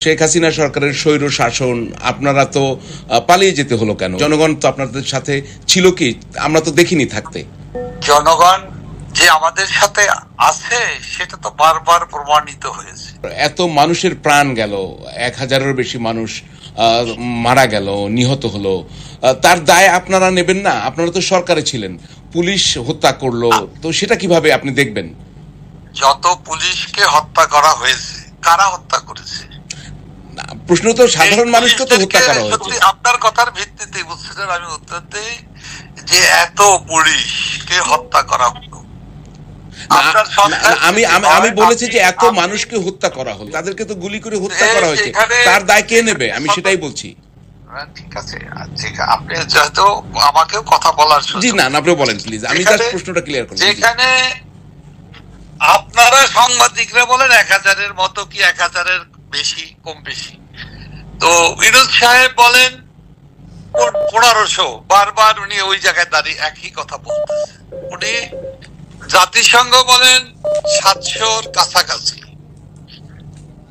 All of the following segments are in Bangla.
শেখ হাসিনা সরকারের স্বৈর শাসন, আপনারা তো পালিয়ে যেতে হলো কেন? জনগণ তো আপনাদের সাথে ছিল কি? আমরা তো দেখিনি থাকতে। জনগণ যে আমাদের সাথে আছে সেটা তো বারবার প্রমাণিত হয়েছে। এত মানুষের প্রাণ গেল, 1000-এর বেশি মানুষ মারা গেল, নিহত হলো, তার দায় আপনারা নেবেন না? আপনারা তো সরকারে ছিলেন, পুলিশ হত্যা করলো, তো সেটা কিভাবে আপনি দেখবেন? যত পুলিশকে হত্যা করা হয়েছে, কারা হত্যা করেছে? প্রশ্ন তো সাধারণ মানুষকে তো হত্যা করা হয়েছে। আপনার কথার ভিত্তিতে বুঝছেন আমি উত্তর দেই যে এত পুলিশকে হত্যা করা হলো। আমি বলেছি যে এত মানুষকে হত্যা করা হলো, তাদেরকে তো গুলি করে হত্যা করা হয়েছে, তার দায় কে নেবে? আমি সেটাই বলছি। ঠিক আছে, আপনি যেহেতু আমাকেও কথা বলার জি না, আপনিও বলেন প্লিজ, আমি জাস্ট প্রশ্নটা ক্লিয়ার করি। যেখানে আপনারা সাংবাদিকরা বলেন 1000-এর মতো কি 1000-এর বেশি, কম বেশি, তো বিনোদ সাহেব বলেন 1500, বারবার উনি ওই জায়গায় দাঁড়িয়ে একই কথা বলতেছে। উনি জাতিসংঘ বলেন 700-র কাছাকাছি,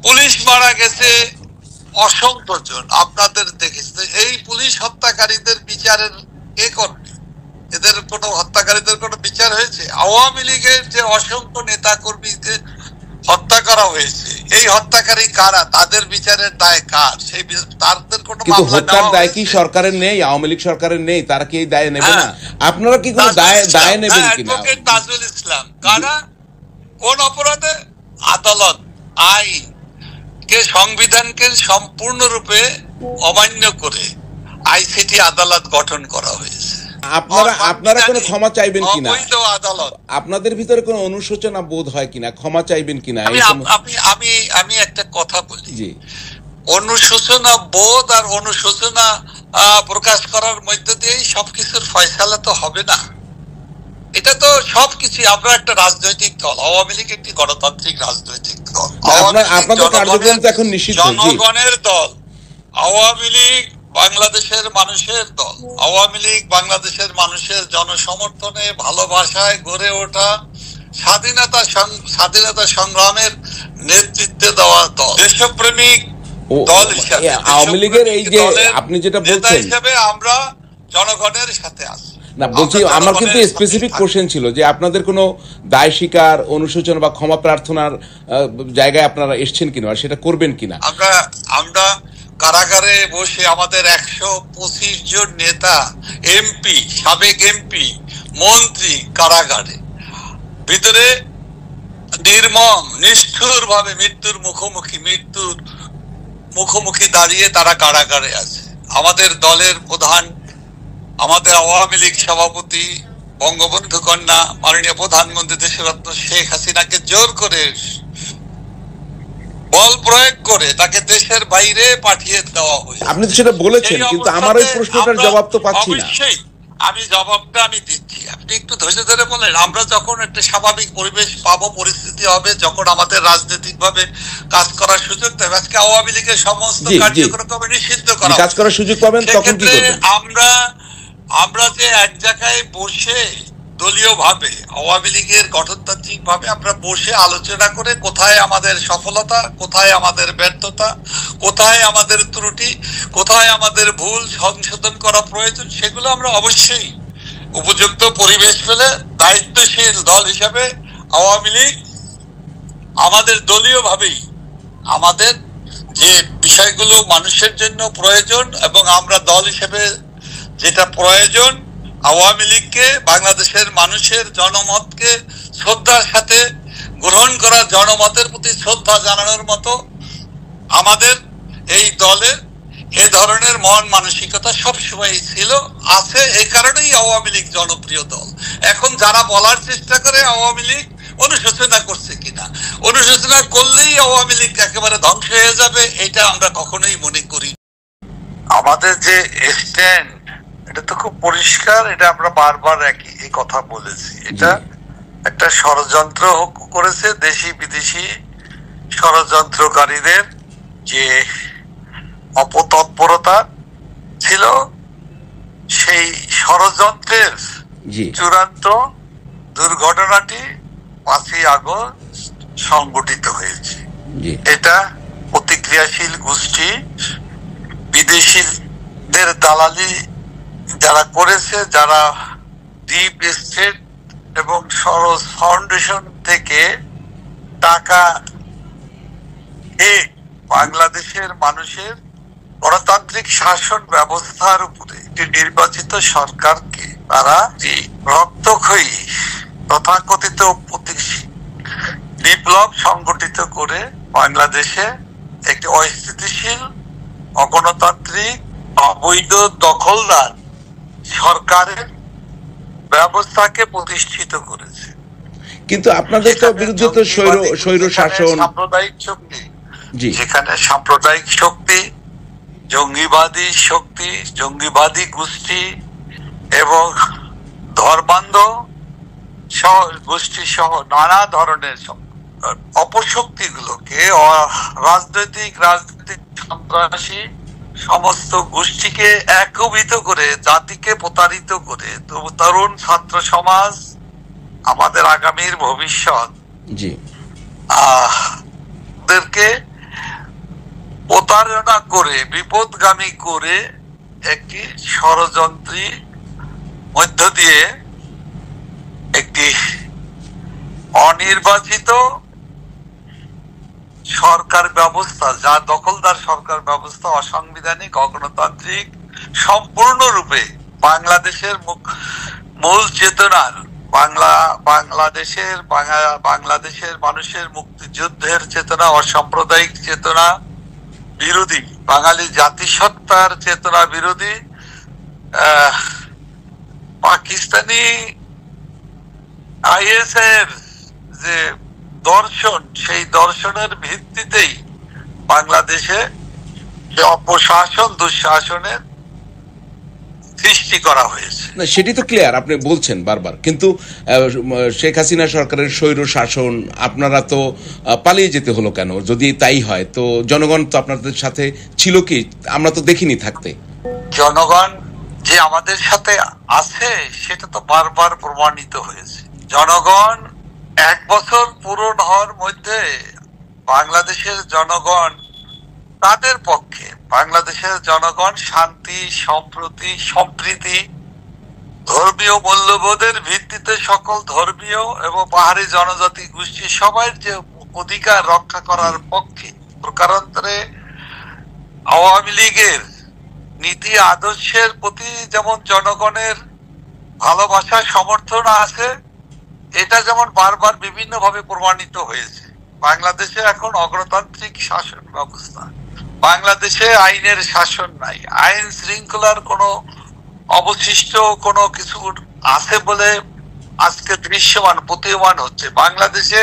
পুলিশ মারা গেছে অসংখ্য জন। আপনাদের দেখেছে এই পুলিশ হত্যাকারীদের বিচারের কে করবে? এদের কোনো হত্যাকারীদের কোনো বিচার হয়েছে? আওয়ামী লীগের যে অসংখ্য নেতা কর্মীকে হত্যা করা হয়েছে, এই হত্যাকারী কারা? তাদের বিচারের দায় কার? সেই তাদের কোনো কিন্তু হত্যার দায় কি সরকারের নেই? আওয়ামী লীগ সরকারের নেই? তারা কি এই দায় নেবে না? আপনারা কি কোনো দায় নেবেন কিনা? তাজুল ইসলাম কারা? কোন অপরাধে? আদালত, আইন কে, সংবিধানকে সম্পূর্ণরূপে অমান্য করে আইসিটি আদালত গঠন করা হয়েছে। আপনারা কোনো ক্ষমা চাইবেন কিনা? আপনাদের ভিতরে কোনো অনুশোচনা বোধ হয় কিনা? ক্ষমা চাইবেন কিনা? আমি একটা কথা বলি, অনুশোচনা বোধ আর অনুশোচনা প্রকাশ করার মধ্য দিয়ে সবকিছুর ফয়সালা তো হবে না। এটা তো সবকিছু, আমরা একটা রাজনৈতিক দল, আওয়ামী লীগ একটি গণতান্ত্রিক রাজনৈতিক দল, জনগণের দল। আওয়ামী লীগ বাংলাদেশের মানুষের দল। আওয়ামী লীগ বাংলাদেশের মানুষের জনসমর্থনে, ভালোবাসায় গড়ে ওঠা স্বাধীনতা সংগ্রামের নেতৃত্বে দেওয়া দল, দেশপ্রেমিক দল হিসাবে। আওয়ামী লীগের এই যে আপনি যেটা বলছেন হিসাবে আমরা জনগণের সাথে আছি না, বলছি আমার কিন্তু স্পেসিফিক কোশ্চেন ছিল যে আপনাদের কোনো দায় স্বীকার, অনুশোচনা বা ক্ষমা প্রার্থনার জায়গায় আপনারা এসেছেন কিনা, সেটা করবেন কিনা? আমরা কারাগারে বসে আমাদের 125 জন নেতা, এমপি, সাবেক এমপি, মন্ত্রী কারাগারে, ভিতরে নির্মম নিষ্ঠুর ভাবে মৃত্যুর মুখোমুখি দাঁড়িয়ে তারা কারাগারে আছে। আমাদের দলের প্রধান, আমাদের আওয়ামী লীগ সভাপতি, বঙ্গবন্ধু কন্যা মাননীয় প্রধানমন্ত্রী দেশরত্ন শেখ হাসিনাকে জোর করে, বল প্রয়োগ করে তাকে দেশের বাইরে পাঠিয়ে দেওয়া হয়েছে। আপনি তো সেটা বলেছেন, কিন্তু আমার ওই প্রশ্নটার জবাব তো পাচ্ছি না। অবশ্যই আমি জবাবটা দিচ্ছি, আপনি একটু ধৈর্য ধরে বলেন। আমরা যখন একটা স্বাভাবিক পরিবেশ পাবো, পরিস্থিতি হবে, যখন আমাদের রাজনৈতিক ভাবে কাজ করার সুযোগ দেবে, আজকে আওয়ামী লীগের সমস্ত কার্যক্রম নিষিদ্ধ করা, কাজ করার সুযোগ পাবেন, তখন কি করবেন? আমরা যে এক জায়গায় বসে দলীয় ভাবে, আওয়ামী লীগের গঠনতান্ত্রিক ভাবে আমরা বসে আলোচনা করে কোথায় আমাদের সফলতা, কোথায় আমাদের ব্যর্থতা, কোথায় আমাদের ত্রুটি, কোথায় আমাদের ভুল সংশোধন করা প্রয়োজন, সেগুলো আমরা অবশ্যই উপযুক্ত পরিবেশ পেলে দায়িত্বশীল দল হিসাবে আওয়ামী লীগ আমাদের দলীয় ভাবেই আমাদের যে বিষয়গুলো মানুষের জন্য প্রয়োজন এবং আমরা দল হিসেবে যেটা প্রয়োজন, আওয়ামী লীগকে, বাংলাদেশের মানুষের জনমতকে শ্রদ্ধার সাথে গ্রহণ করা, জনমতের প্রতি শ্রদ্ধা জানানোর মতো আমাদের এই দলের এ ধরনের মন মানসিকতা সবসময় ছিল, আছে। এই কারণেই আওয়ামী লীগ জনপ্রিয় দল। এখন যারা বলার চেষ্টা করে আওয়ামী লীগ অনুশোচনা করছে কিনা, অনুশোচনা করলেই আওয়ামী লীগ একেবারে ধ্বংস হয়ে যাবে, এটা আমরা কখনোই মনে করি। আমাদের যে স্ট্যান্ড, এটা তো খুব পরিষ্কার, এটা আমরা বারবার এই কথা বলেছি। এটা একটা ষড়যন্ত্র করেছে দেশি বিদেশি ষড়যন্ত্রকারীদের যে অপতৎপরতা ছিল, সেই ষড়যন্ত্রের চূড়ান্ত দুর্ঘটনাটি 5ই আগস্ট সংঘটিত হয়েছে। এটা প্রতিক্রিয়া ক্রিয়াশীল গোষ্ঠী, বিদেশিদের দালালি যারা করেছে, যারা ডিপ স্টেট এবং সরোজ ফাউন্ডেশন থেকে টাকা বাংলাদেশের মানুষের গণতান্ত্রিক শাসন ব্যবস্থার উপরে একটি নির্বাচিত সরকারকে তারা রক্তক্ষয়ী তথাকথিত বিপ্লব সংগঠিত করে বাংলাদেশে একটি অস্থিতিশীল, অগণতান্ত্রিক, অবৈধ দখলদার সরকারের ব্যবস্থাকে প্রতিষ্ঠিত করেছে। কিন্তু আপনাদের তো বিরুদ্ধে তো স্বৈর শাসন, সাম্প্রদায়িক শক্তি, যেখানে সাম্প্রদায়িক শক্তি, জঙ্গিবাদী শক্তি, জঙ্গিবাদী গোষ্ঠী এবং ধর্মান্ধ গোষ্ঠী সহ নানা ধরনের অপশক্তিগুলোকে, রাজনৈতিক সন্ত্রাসী সমস্ত গোষ্ঠীকে একীভূত করে জাতিকে প্রতারিত করে তরুণ ছাত্র সমাজ, আমাদের আগামীর ভবিষ্যৎ দেরকে প্রতারণা করে, বিপদগামী করে একটি ষড়যন্ত্রী মধ্য দিয়ে একটি অনির্বাচিত সরকার ব্যবস্থা, যা দখলদার সরকার ব্যবস্থা, অসাংবিধানিক, অগণতান্ত্রিক, সম্পূর্ণরূপে বাংলাদেশের মূল চেতনার, বাংলাদেশের মানুষের মুক্তিযুদ্ধের চেতনা, অসাম্প্রদায়িক চেতনা বিরোধী, বাঙালি জাতিসত্তার চেতনা বিরোধী, পাকিস্তানি আইএস এর যে দর্শন, সেই দর্শনের ভিত্তিতেই বাংলাদেশে অপশাসন, দুঃশাসনের সৃষ্টি করা হয়েছে। না, সেটি তো ক্লিয়ার, আপনি বলছেন বারবার, কিন্তু শেখ হাসিনা সরকারের স্বৈর শাসন, আপনারা তো পালিয়ে যেতে হলো কেন? যদি তাই হয় তো জনগণ তো আপনাদের সাথে ছিল কি? আমরা তো দেখিনি থাকতে। জনগণ যে আমাদের সাথে আছে সেটা তো বারবার প্রমাণিত হয়েছে। জনগণ 1 বছর পূরণ হওয়ার মধ্যে বাংলাদেশের জনগণ, তাদের পক্ষে বাংলাদেশের জনগণ শান্তি, সম্প্রীতি, ধর্মীয় মূল্যবোধের ভিত্তিতে সকল ধর্মীয় এবং পাহাড়ি জনজাতি গোষ্ঠী সবাই যে অধিকার রক্ষা করার পক্ষে। প্রকারান্তরে আওয়ামী লীগের নীতি আদর্শের প্রতি যেমন জনগণের ভালোবাসা, সমর্থন আছে, এটা যেমন বারবার বিভিন্ন ভাবে প্রমাণিত হয়েছে। বাংলাদেশে এখন অগণতান্ত্রিক শাসন ব্যবস্থা, বাংলাদেশে আইনের শাসন নাই, আইন শৃঙ্খলার কোনো অবশিষ্ট কোনো কিছু আছে বলে আজকে দৃশ্যমান, প্রতীয়মান হচ্ছে। বাংলাদেশে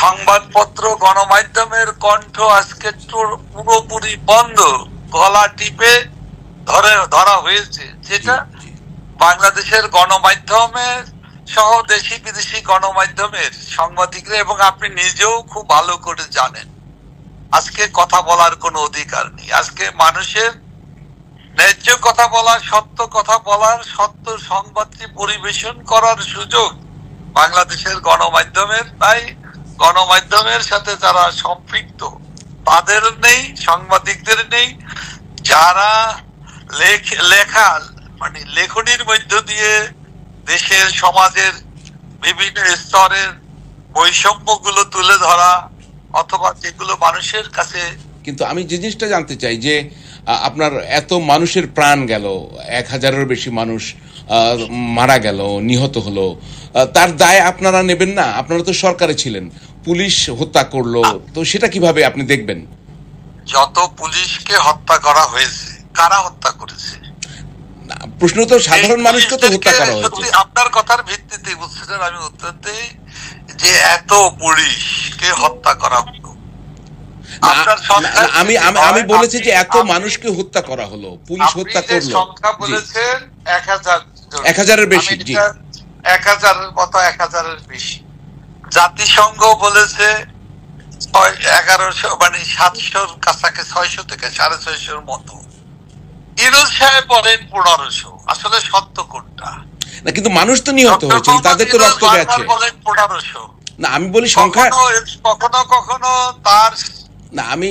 সংবাদপত্র, গণমাধ্যমের কণ্ঠ আজকে পুরোপুরি বন্ধ, গলা টিপে ধরা হয়েছে, যেটা বাংলাদেশের গণমাধ্যমের সহ দেশি বিদেশি গণমাধ্যমের সাংবাদিকরা এবং আপনি নিজেও খুব ভালো করে জানেন, আজকে কথা বলার কোনো অধিকার নেই। আজকে মানুষের ন্যায্য কথা বলার, সত্য কথা বলার, সত্য সংবাদটি পরিবেশন করার সুযোগ বাংলাদেশের গণমাধ্যমের নাই। গণমাধ্যমের সাথে যারা সম্পৃক্ত তাদের নেই, সাংবাদিকদের নেই। যারা লেখনির মধ্য দিয়ে দেশের, সমাজের বিভিন্ন স্তরের বৈষম্যগুলো তুলে ধরা, অথবা যেগুলো মানুষের কাছে। কিন্তু আমি যে জিনিসটা জানতে চাই যে আপনার এত মানুষের প্রাণ গেল, 1000-এর বেশি মানুষ মারা গেল, নিহত হলো, তার দায় আপনারা নেবেন না? আপনারা তো সরকারে ছিলেন, পুলিশ হত্যা করলো, তো সেটা কিভাবে আপনি দেখবেন? যত পুলিশকে হত্যা করা হয়েছে, কারা হত্যা করেছে? প্রশ্ন তো সাধারণ মানুষকে তো হত্যা করা হয়েছে। আপনার কথার ভিত্তিতে বুঝছেন, আমি উত্তর দিই যে এত পুলিশকে হত্যা করা হলো। আমি বলেছি যে এত মানুষকে হত্যা করা হলো, পুলিশ হত্যা করলো। সংখ্যা বলেছেন 1000, 1000-এর বেশি। 1000-এর মতো, 1000-এর বেশি। জাতিসংঘ বলেছে 1100, মানে 700-র কাছাকাছি, 600 থেকে 650-র মতো। ইরুজ সাহেব বলেন 1500। আসলে সত্য কোনটা? না, কিন্তু মানুষ তো নিহত হয়েছে, তাদের তো রক্ত গেছে। বলেন 1500। না, আমি বলি সংখ্যা কখনো কখনো তার, না, আমি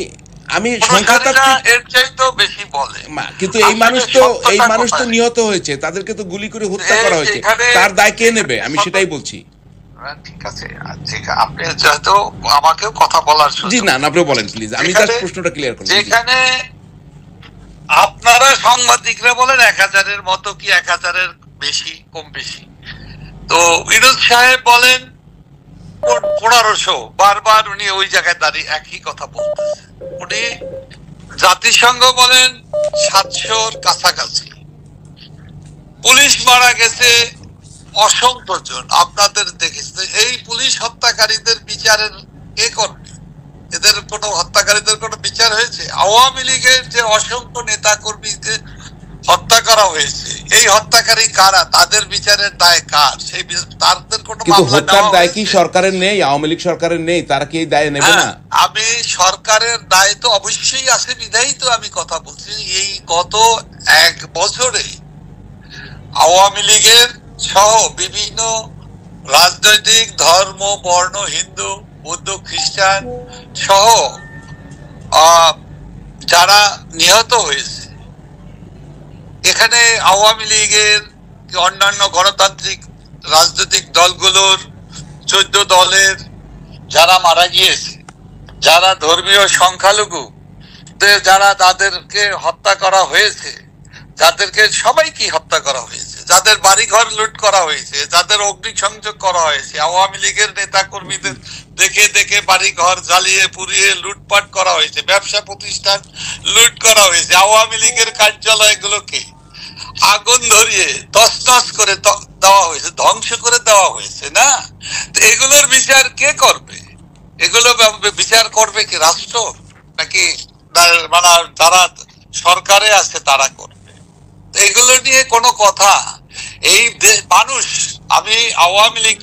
আমি সংখ্যাটা এর চাইতেও বেশি বলে, কিন্তু এই মানুষ তো নিহত হয়েছে, তাদেরকে তো গুলি করে হত্যা করা হয়েছে, তার দায় কে নেবে? আমি সেটাই বলছি। ঠিক আছে, আপনি যেহেতু আমাকেও কথা বলার জি না, আপনি বলেন প্লিজ, আমি জাস্ট প্রশ্নটা ক্লিয়ার করব। যেখানে আপনারা সাংবাদিকরা বলেন 1000-এর মতো কি 1000-এর বেশি, কম বেশি, তো ইউনূস সাহেব বলেন 1500, বারবার উনি ওই জায়গায় দাঁড়িয়ে একই কথা বলতেছেন। উনি জাতিসংঘ বলেন 700-র কাছাকাছি, পুলিশ মারা গেছে অসংখ্য জন। আপনাদের দেখেছে এই পুলিশ হত্যাকারীদের বিচারের কে করবে? এদের কোনো হত্যাকারীদের কোনো বিচার হয়েছে? আওয়ামী লীগের যে অসংখ্য নেতা কর্মীকে হত্যা করা হয়েছে, এই হত্যাকারী কারা? তাদের বিচারের দায় কার? সেই তাদের কোনো মামলা হত্যার দায় কি সরকারের নেই? আওয়ামী লীগ সরকারের নেই? তারা কি এই দায় নেবে না? আমি সরকারের দায় তো অবশ্যই আছে, বিধায়ী তো আমি কথা বলছি। এই গত 1 বছরে আওয়ামী লীগের সহ বিভিন্ন রাজনৈতিক ধর্ম, বর্ণ, হিন্দু, বৌদ্ধ, খ্রিস্টান সহ যারা নিহত হয়েছে, এখানে আওয়ামী লীগের অন্যান্য গণতান্ত্রিক রাজনৈতিক দলগুলোর 14 দলের যারা মারা গিয়েছে, যারা ধর্মীয় সংখ্যালঘু যারা তাদেরকে হত্যা করা হয়েছে, যাদেরকে সবাইকে হত্যা করা হয়েছে, যাদের বাড়িঘর লুট করা হয়েছে, যাদের অগ্নিসংযোগ করা হয়েছে, আওয়ামী লীগের নেতা কর্মীদের দেখে দেখে বাড়িঘর জ্বালিয়ে পুড়িয়ে লুটপাট করা হয়েছে, ব্যবসা প্রতিষ্ঠান লুট করা হয়েছে, আওয়ামী লীগের কার্যালয়গুলোকে আগুন ধরিয়ে তছনছ করে দেওয়া হয়েছে, ধ্বংস করে দেওয়া হয়েছে না? তো এগুলোর বিচার কে করবে? এগুলো বিচার করবে কি রাষ্ট্র, নাকি মানে যারা সরকারে আছে তারা করবে? এগুলো নিয়ে কোনো কথা এই মানুষ, আমি আওয়ামী লীগ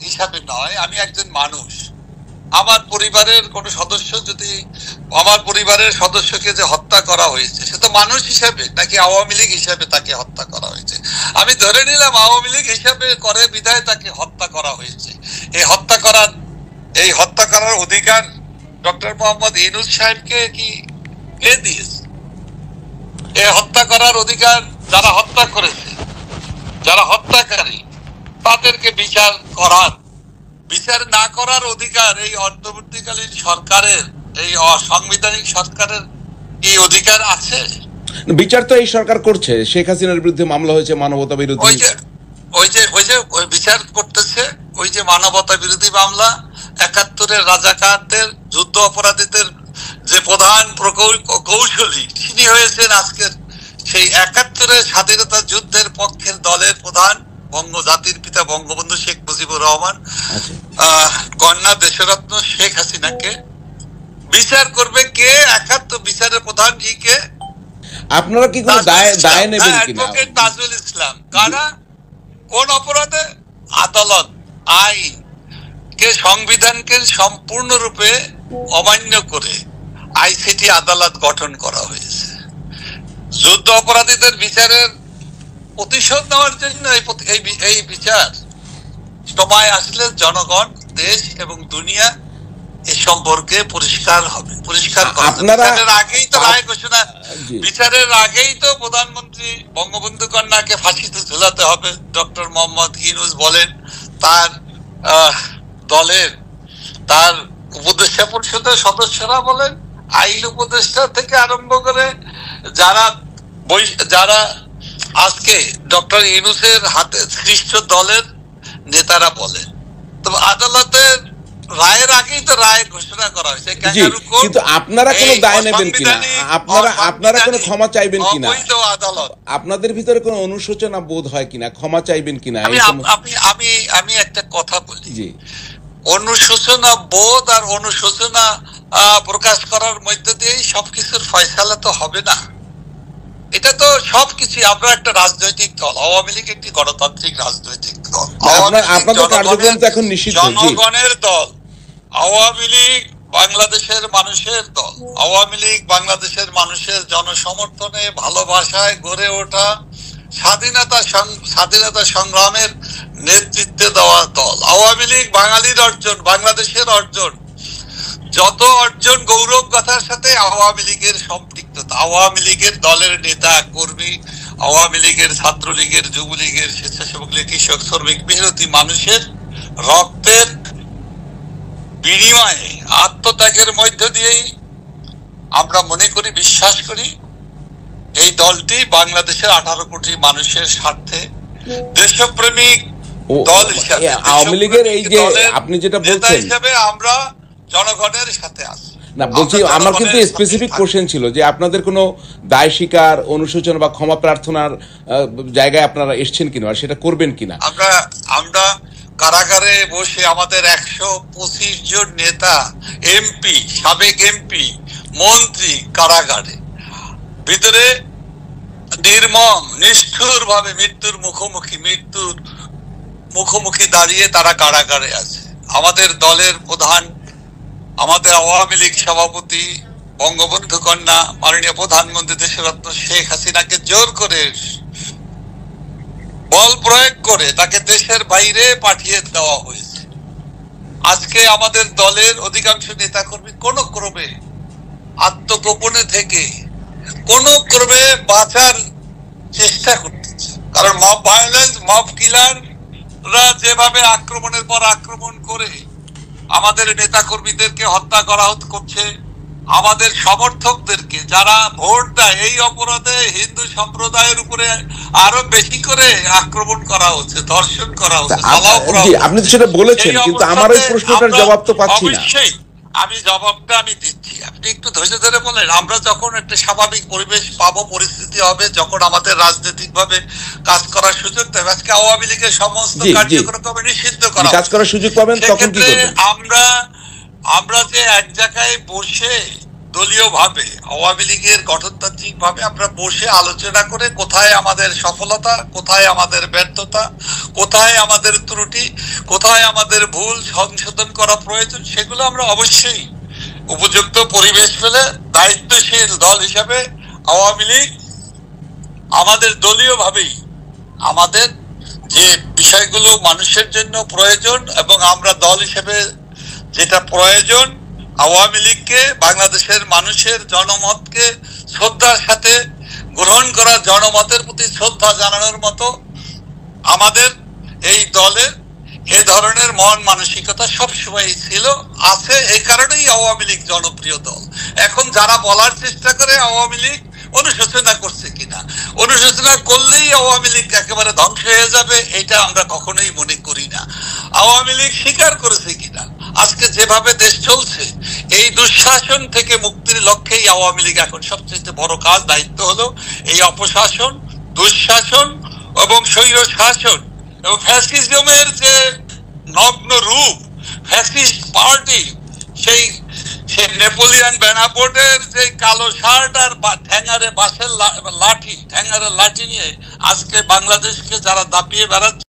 হিসাবে নয়, আমি একজন মানুষ। আমার পরিবারের কোন সদস্য যদি, আমার পরিবারের সদস্যকে যে হত্যা করা হয়েছে, সে তো মানুষ হিসাবে নাকি আওয়ামী লীগ হিসাবে তাকে হত্যা করা হয়েছে? আমি ধরে নিলাম আওয়ামী লীগ হিসাবে করে বিধায় তাকে হত্যা করা হয়েছে। এই হত্যা করার অধিকার ডক্টর মোহাম্মদ ইউনূস সাহেবকে কি কে দিয়েছে? এই হত্যা করার অধিকার যারা হত্যা করেছে, যারা হত্যাকারী, তাদেরকে বিচার না করার অধিকার এই অন্তর্বর্তীকালীন সরকারের, এই অসাংবিধানিক সরকারের এই অধিকার আছে? বিচার তো এই সরকার করছে। শেখ হাসিনার বিরুদ্ধে মামলা হয়েছে মানবতা বিরোধী, ওই যে বিচার করতেছে, ওই যে মানবতা বিরোধী মামলা, 71-এর রাজাকারদের, যুদ্ধ অপরাধীদের যে প্রধান কৌশলী তিনি হয়েছেন আজকের সেই 71-এর স্বাধীনতা যুদ্ধের পক্ষের দলের প্রধান জাতির পিতা বঙ্গবন্ধু শেখ মুজিবুর রহমান, কন্যা দেশরত্ন শেখ হাসিনাকে বিচার করবে কে? 71 বিচারের প্রধান কে? আপনারা কি কোনো দায় নেবেন কিনা? তাজুল ইসলাম। কারা? কোন অপরাধে? আদালত, আইন কে, সংবিধানকে সম্পূর্ণরূপে অমান্য করে আইসিটি আদালত গঠন করা হয়েছে। যুদ্ধ অপরাধীদের বিচারের প্রতিশোধ নেওয়ার জন্য এই বিচার সময় আসলে জনগণ, দেশ এবং দুনিয়া এ সম্পর্কে পরিষ্কার হবে, পরিষ্কার বিচারের আগেই তো রায় ঘোষণা, বিচারের আগেই তো প্রধানমন্ত্রী বঙ্গবন্ধু কন্যাকে ফাঁসিতে ঝুলাতে হবে ডক্টর মোহাম্মদ ইউনূস বলেন, তার দলের, তার উপদেষ্টা পরিষদের সদস্যরা বলেন, আইন উপদেষ্টা থেকে আরম্ভ করে যারা আজকে ডক্টর ইউনূসের হাতে সৃষ্ট দলের নেতারা বলেন। তো আদালতের রায়ের আগেই তো রায় ঘোষণা করা হয়েছে। কিন্তু আপনারা কোনো দায় নেবেন কিনা? আপনারা কোনো ক্ষমা চাইবেন কিনা? আপনাদের ভিতরে কোনো অনুশোচনা বোধ হয় কিনা? ক্ষমা চাইবেন কিনা? আমি একটা কথা বলি, অনুশোচনা বোধ আর অনুশোচনা প্রকাশ করার মধ্য দিয়েই সবকিছুর ফয়সালা তো হবে না। এটা তো সবকিছু, আমরা একটা রাজনৈতিক দল, আওয়ামী লীগ একটি গণতান্ত্রিক রাজনৈতিক দল, জনগণের দল। আওয়ামী লীগ বাংলাদেশের মানুষের দল। আওয়ামী লীগ বাংলাদেশের মানুষের জনসমর্থনে, ভালোবাসায় গড়ে ওঠা স্বাধীনতা সংগ্রামের নেতৃত্বে দেওয়া দল। আওয়ামী লীগ বাঙালির অর্জন, বাংলাদেশের অর্জন। যত অর্জন গৌরব গাথার সাথে আওয়ামী লীগের সম্পৃক্ততা, আওয়ামী লীগের দলের নেতা কর্মী, আওয়ামী লীগের, ছাত্রলীগের, যুবলীগের, স্বেচ্ছাসেবক লীগ, কৃষক, শ্রমিক, মেহনতি মানুষের রক্তের বিনিময়ে, আত্মত্যাগের মধ্য দিয়েই আমরা মনে করি, বিশ্বাস করি এই দলটি বাংলাদেশের 18 কোটি মানুষের স্বার্থে দেশপ্রেমিক দল হিসাবে, আওয়ামী লীগের এই যে আপনি যেটা বলছেন হিসাবে আমরা জনগণের সাথে আছি। না বলছি, আমার কিন্তু স্পেসিফিক কোশ্চেন ছিল যে আপনাদের কোনো দায় স্বীকার, অনুশোচনা বা ক্ষমা প্রার্থনার জায়গায় আপনারা এসছেন কিনা, আর সেটা করবেন কিনা? আমরা কারাগারে বসে আমাদের 125 জন নেতা, এমপি, সাবেক এমপি, মন্ত্রী কারাগারে, ভিতরে নির্মম নিষ্ঠুর ভাবে মৃত্যুর মুখোমুখি দাঁড়িয়ে তারা কারাগারে আছে। আমাদের দলের প্রধান, আমাদের আওয়ামী লীগ সভাপতি, বঙ্গবন্ধু কন্যা, মাননীয় প্রধানমন্ত্রী দেশরত্ন শেখ হাসিনাকে জোর করে, বল প্রয়োগ করে তাকে দেশের বাইরে পাঠিয়ে দেওয়া হয়েছে। আজকে আমাদের দলের অধিকাংশ নেতাকর্মী কোন ক্রমে আত্মগোপনে থেকে কোন ক্রমে বাঁচার চেষ্টা করতেছে, কারণ মব ভায়োলেন্স, মব কিলাররা যেভাবে আক্রমণের পর আক্রমণ করে আমাদের নেতাকর্মীদেরকে হত্যা করা করছে, আমাদের সমর্থকদেরকে যারা ভোট দেয়, এই অপরাধে হিন্দু সম্প্রদায়ের উপরে আরো বেশি করে আক্রমণ করা হচ্ছে, ধর্ষণ করা হচ্ছে। আপনি তো সেটা বলেছেন, কিন্তু আমার এই প্রশ্নটার জবাব তো পাচ্ছি না। অবশ্যই আমি জবাবটা দিচ্ছি, আপনি একটু ধৈর্য ধরে বলেন। আমরা যখন একটা স্বাভাবিক পরিবেশ পাবো, পরিস্থিতি হবে, যখন আমাদের রাজনৈতিক ভাবে কাজ করার সুযোগ দেবে, আজকে আওয়ামী লীগের সমস্ত কার্যক্রম নিষিদ্ধ করা, কাজ করার সুযোগ পাবেন, তখন কি করবেন? আমরা যে এক জায়গায় বসে দলীয় ভাবে, আওয়ামী লীগের গঠনতান্ত্রিক ভাবে আমরা বসে আলোচনা করে কোথায় আমাদের সফলতা, কোথায় আমাদের ব্যর্থতা, কোথায় আমাদের ত্রুটি, কোথায় আমাদের ভুল সংশোধন করা প্রয়োজন, সেগুলো আমরা অবশ্যই উপযুক্ত পরিবেশ পেলে দায়িত্বশীল দল হিসাবে আওয়ামী লীগ আমাদের দলীয় ভাবেই আমাদের যে বিষয়গুলো মানুষের জন্য প্রয়োজন এবং আমরা দল হিসেবে যেটা প্রয়োজন, আওয়ামী লীগকে, বাংলাদেশের মানুষের জনমতকে শ্রদ্ধার সাথে গ্রহণ করা, জনমতের প্রতি শ্রদ্ধা জানানোর মতো আমাদের এই দলের এ ধরনের মন মানসিকতা সবসময় ছিল, আছে। এই কারণেই আওয়ামী লীগ জনপ্রিয় দল। এখন যারা বলার চেষ্টা করে আওয়ামী লীগ অনুশোচনা করছে কিনা, অনুশোচনা করলেই আওয়ামী লীগ একেবারে ধ্বংস হয়ে যাবে, এটা আমরা কখনোই মনে করি না। আওয়ামী লীগ স্বীকার করেছে কিনা, আজকে যেভাবে দেশ চলছে, এই দুঃশাসন থেকে মুক্তির লক্ষ্যেই আওয়ামী লীগ এখন সবচেয়ে বড় কাজ, দায়িত্ব হলো এই অপশাসন, দুঃশাসন এবং স্বৈর শাসন এবং ফ্যাসিজমের যে নগ্ন রূপ, ফ্যাসিস্ট পার্টি, সেই নেপোলিয়ান বেনাপোর্টের যে কালো শার্ট আর ঠ্যাঙারে বাঁশের লাঠি, ঠ্যাঙারে লাঠি নিয়ে আজকে বাংলাদেশকে যারা দাপিয়ে বেড়াচ্ছে,